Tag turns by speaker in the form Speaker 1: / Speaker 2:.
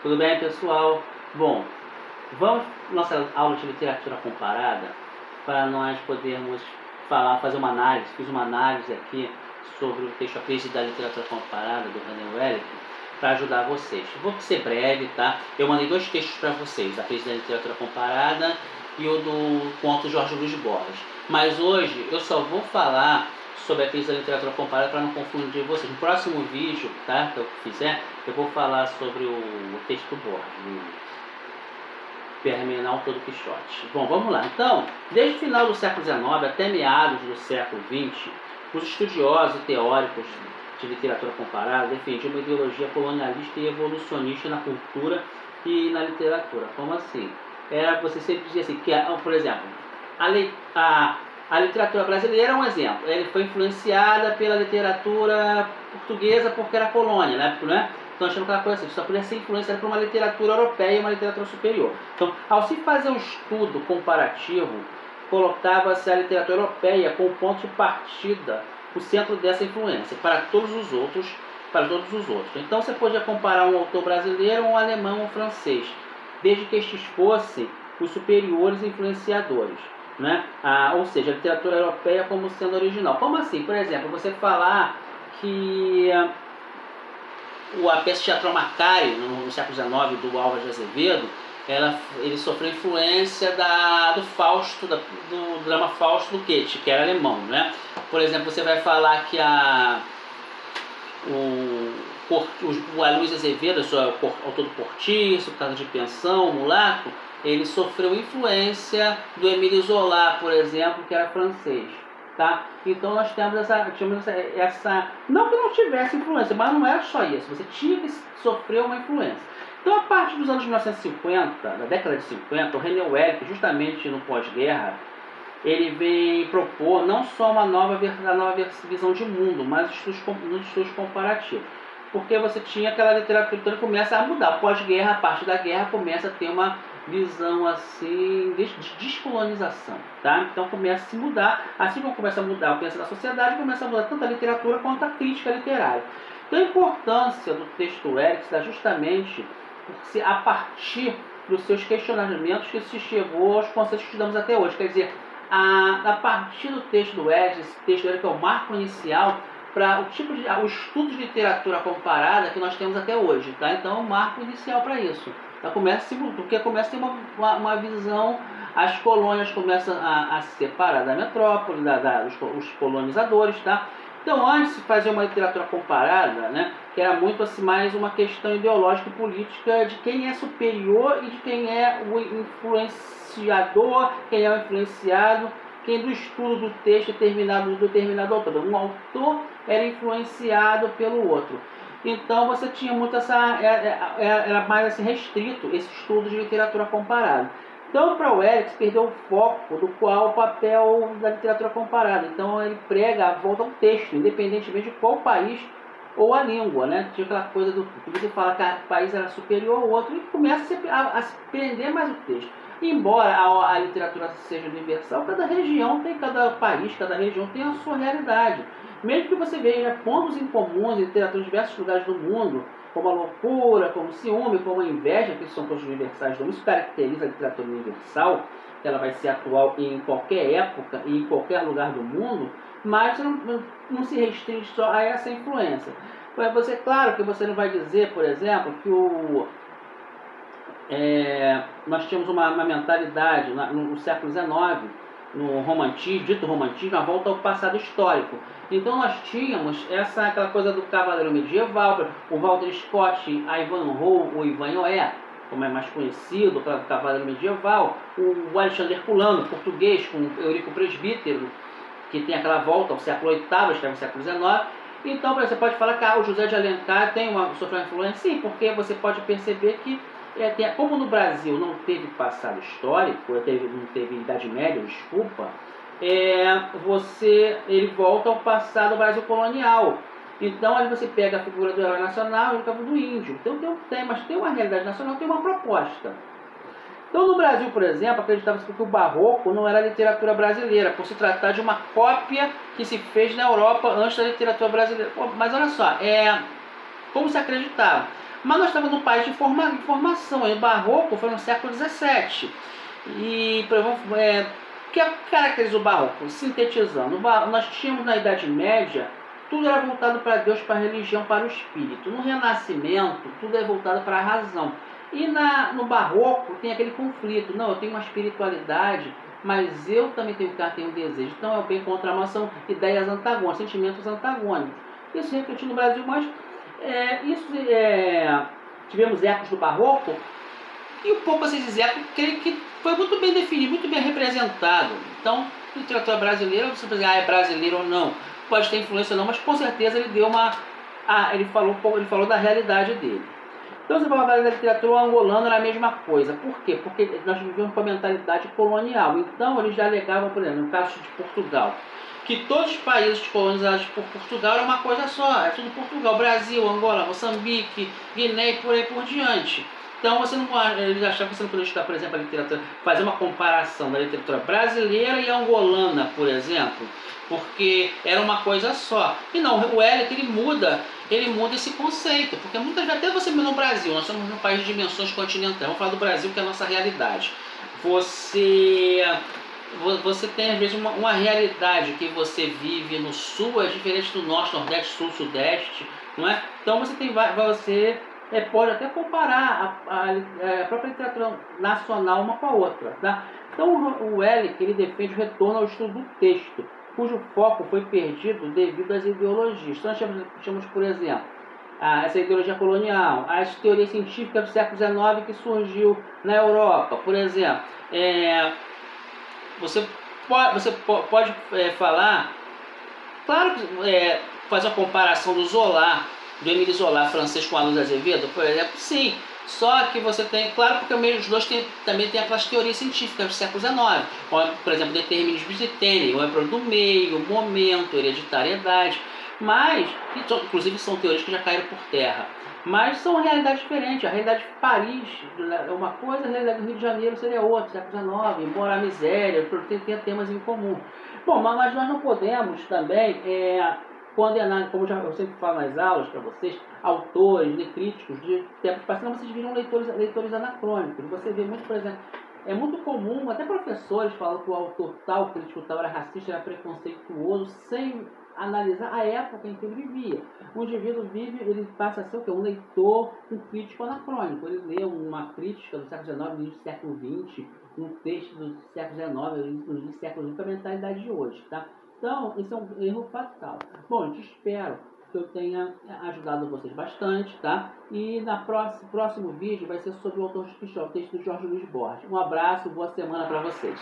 Speaker 1: Tudo bem, pessoal? Bom, vamos nossa aula de literatura comparada para nós podermos fazer uma análise. Fiz uma análise aqui sobre o texto A Crise da Literatura Comparada, do René Wellick, para ajudar vocês. Vou ser breve, tá? Eu mandei dois textos para vocês, A Crise da Literatura Comparada e o do conto Jorge Luiz Borges. Mas hoje eu só vou falar sobre a crise da literatura comparada para não confundir vocês. No próximo vídeo, tá, que eu fizer, eu vou falar sobre o texto do Borges, o Terminal todo Quixote. Bom, vamos lá. Então, desde o final do século XIX até meados do século XX, os estudiosos e teóricos de literatura comparada defendiam uma ideologia colonialista e evolucionista na cultura e na literatura. Como assim? Você sempre dizia assim, que, por exemplo, a literatura brasileira é um exemplo. Ele foi influenciada pela literatura portuguesa porque era colônia, né? Então achando aquela coisa assim, só podia ser influenciada por uma literatura europeia e uma literatura superior. Então, ao se fazer um estudo comparativo, colocava-se a literatura europeia como ponto de partida, o centro dessa influência, para todos os outros. Então você podia comparar um autor brasileiro, um alemão, um francês, desde que estes fossem os superiores influenciadores. Né? Ou seja, a literatura europeia como sendo original. Como assim? Por exemplo, você falar que a peça teatral Macari, no século XIX, do Álvares de Azevedo, ele sofreu influência do Fausto, do drama Fausto do Goethe, que era alemão. Né? Por exemplo, você vai falar que o Luiz Azevedo, autor do Cortiço, Casa de Pensão, Mulato, ele sofreu influência do Émile Zola, por exemplo, que era francês. Tá? Então nós tínhamos essa... Não que não tivesse influência, mas não era só isso. Você tinha que sofrer uma influência. Então, a partir dos anos 1950, da década de 50, o René Wellick, justamente no pós-guerra, ele vem propor não só uma nova visão de mundo, mas estudos comparativos. Porque você tinha aquela literatura que começa a mudar. Pós-guerra, a partir da guerra, começa a ter uma visão assim de descolonização, tá? Então começa a se mudar, assim como começa a mudar o pensamento da sociedade, começa a mudar tanto a literatura quanto a crítica literária. Então a importância do texto Wellick está justamente a partir dos seus questionamentos que se chegou aos conceitos que estudamos até hoje. Quer dizer, a partir do texto do Wellick, esse texto que é o marco inicial para o estudo de literatura comparada que nós temos até hoje, tá? Então é um marco inicial para isso. Então começa a ter uma visão, as colônias começam a se separar da metrópole, os colonizadores, tá? Então antes de fazer uma literatura comparada, né, que era muito assim, mais uma questão ideológica e política de quem é superior e de quem é o influenciador, quem é o influenciado, quem do estudo do texto do determinado autor. Um autor era influenciado pelo outro. Então você tinha muito era mais assim, restrito esse estudo de literatura comparada. Então, para o Wellick, perdeu o foco do qual o papel da literatura comparada. Então ele prega a volta ao texto, independentemente de qual país ou a língua, né? Tinha aquela coisa do que você fala que o país era superior ao outro e começa a se prender mais o texto. Embora a literatura seja universal, cada país, cada região tem a sua realidade. Mesmo que você veja pontos em comuns em literatura em diversos lugares do mundo, como a loucura, como o ciúme, como a inveja, que são coisas universais do mundo, isso caracteriza a literatura universal, que ela vai ser atual em qualquer época e em qualquer lugar do mundo, mas não se restringe só a essa influência. Claro que você não vai dizer, por exemplo, que nós tínhamos uma mentalidade no século XIX, no romantismo, dito romantismo, a volta ao passado histórico. Então nós tínhamos aquela coisa do cavaleiro medieval, o Walter Scott, a Ivanhoe, o Ivanhoe, como é mais conhecido, o cavaleiro medieval, o Alexandre Herculano, português, com o Eurico Presbítero, que tem aquela volta ao século VIII, escreve no século XIX. Então você pode falar que o José de Alencar sofreu uma influência, sim, porque você pode perceber que como no Brasil não teve passado histórico, não teve Idade Média, desculpa, ele volta ao passado do Brasil colonial. Então ali você pega a figura do herói nacional e o cabo do índio. Então mas tem uma realidade nacional, tem uma proposta. Então no Brasil, por exemplo, acreditava-se que o barroco não era literatura brasileira, por se tratar de uma cópia que se fez na Europa antes da literatura brasileira. Mas olha só, como se acreditava. Mas nós estamos num país de formação. O barroco foi no século XVII. E, o que caracteriza o barroco? Sintetizando, nós tínhamos na Idade Média, tudo era voltado para Deus, para a religião, para o espírito. No Renascimento, tudo é voltado para a razão. E no barroco tem aquele conflito. Não, eu tenho uma espiritualidade, mas eu também tenho um desejo. Então é o bem contra a mal, são ideias antagônicas, sentimentos antagônicos. Isso se refletiu no Brasil, mas tivemos ecos do barroco, e um pouco esses ecos, creio que foi muito bem definido, muito bem representado. Então, literatura brasileira, você pode dizer, é brasileiro ou não, pode ter influência ou não, mas com certeza ele deu ele falou da realidade dele. Então, você fala da literatura angolana, era a mesma coisa. Por quê? Porque nós vivíamos com a mentalidade colonial. Então, eles já alegavam, por exemplo, no caso de Portugal, que todos os países colonizados por Portugal era uma coisa só, é tudo Portugal, Brasil, Angola, Moçambique, Guiné e por aí por diante. Então eles achavam que você não podia estudar, por exemplo, a literatura, fazer uma comparação da literatura brasileira e angolana, por exemplo, porque era uma coisa só. E não, o Eliot ele muda esse conceito, porque muitas vezes, até você no Brasil, nós somos um país de dimensões continentais, vamos falar do Brasil, que é a nossa realidade. Você tem às vezes uma realidade que você vive no sul é diferente do norte, nordeste, sul, sudeste, não é? Então você pode até comparar a própria literatura nacional uma com a outra, tá? Então o Eliot, ele defende o retorno ao estudo do texto, cujo foco foi perdido devido às ideologias. Então nós chamamos, por exemplo, essa ideologia colonial, as teorias científicas do século XIX que surgiu na Europa, por exemplo. Você pode falar, claro que fazer uma comparação do Émile Zola francês com a Luz Azevedo, por exemplo, sim. Só que você tem, claro, porque os dois também tem aquelas teorias científicas do século XIX, por exemplo, determinismo de Taylor, o ébrio do meio, momento, hereditariedade, mas, inclusive são teorias que já caíram por terra. Mas são realidades diferentes. A realidade de Paris é uma coisa, a realidade do Rio de Janeiro seria outra, século XIX, embora a miséria, tenha temas em comum. Bom, mas nós não podemos também condenar, como eu sempre falo nas aulas para vocês, autores, críticos de tempos passados, vocês viram leitores anacrônicos. Você vê muito, por exemplo, é muito comum, até professores falam que o autor tal, o crítico tal era racista, era preconceituoso, sem analisar a época em que ele vivia. O indivíduo ele passa a ser o quê? Um leitor, um crítico anacrônico. Ele lê uma crítica do século XIX, no início do século XX, um texto do século XIX, no início do século XX, com a mentalidade de hoje, tá? Então, isso é um erro fatal. Bom, eu te espero que eu tenha ajudado vocês bastante, tá? E próximo vídeo vai ser sobre o autor de Quixote, o texto do Jorge Luiz Borges. Um abraço, boa semana para vocês.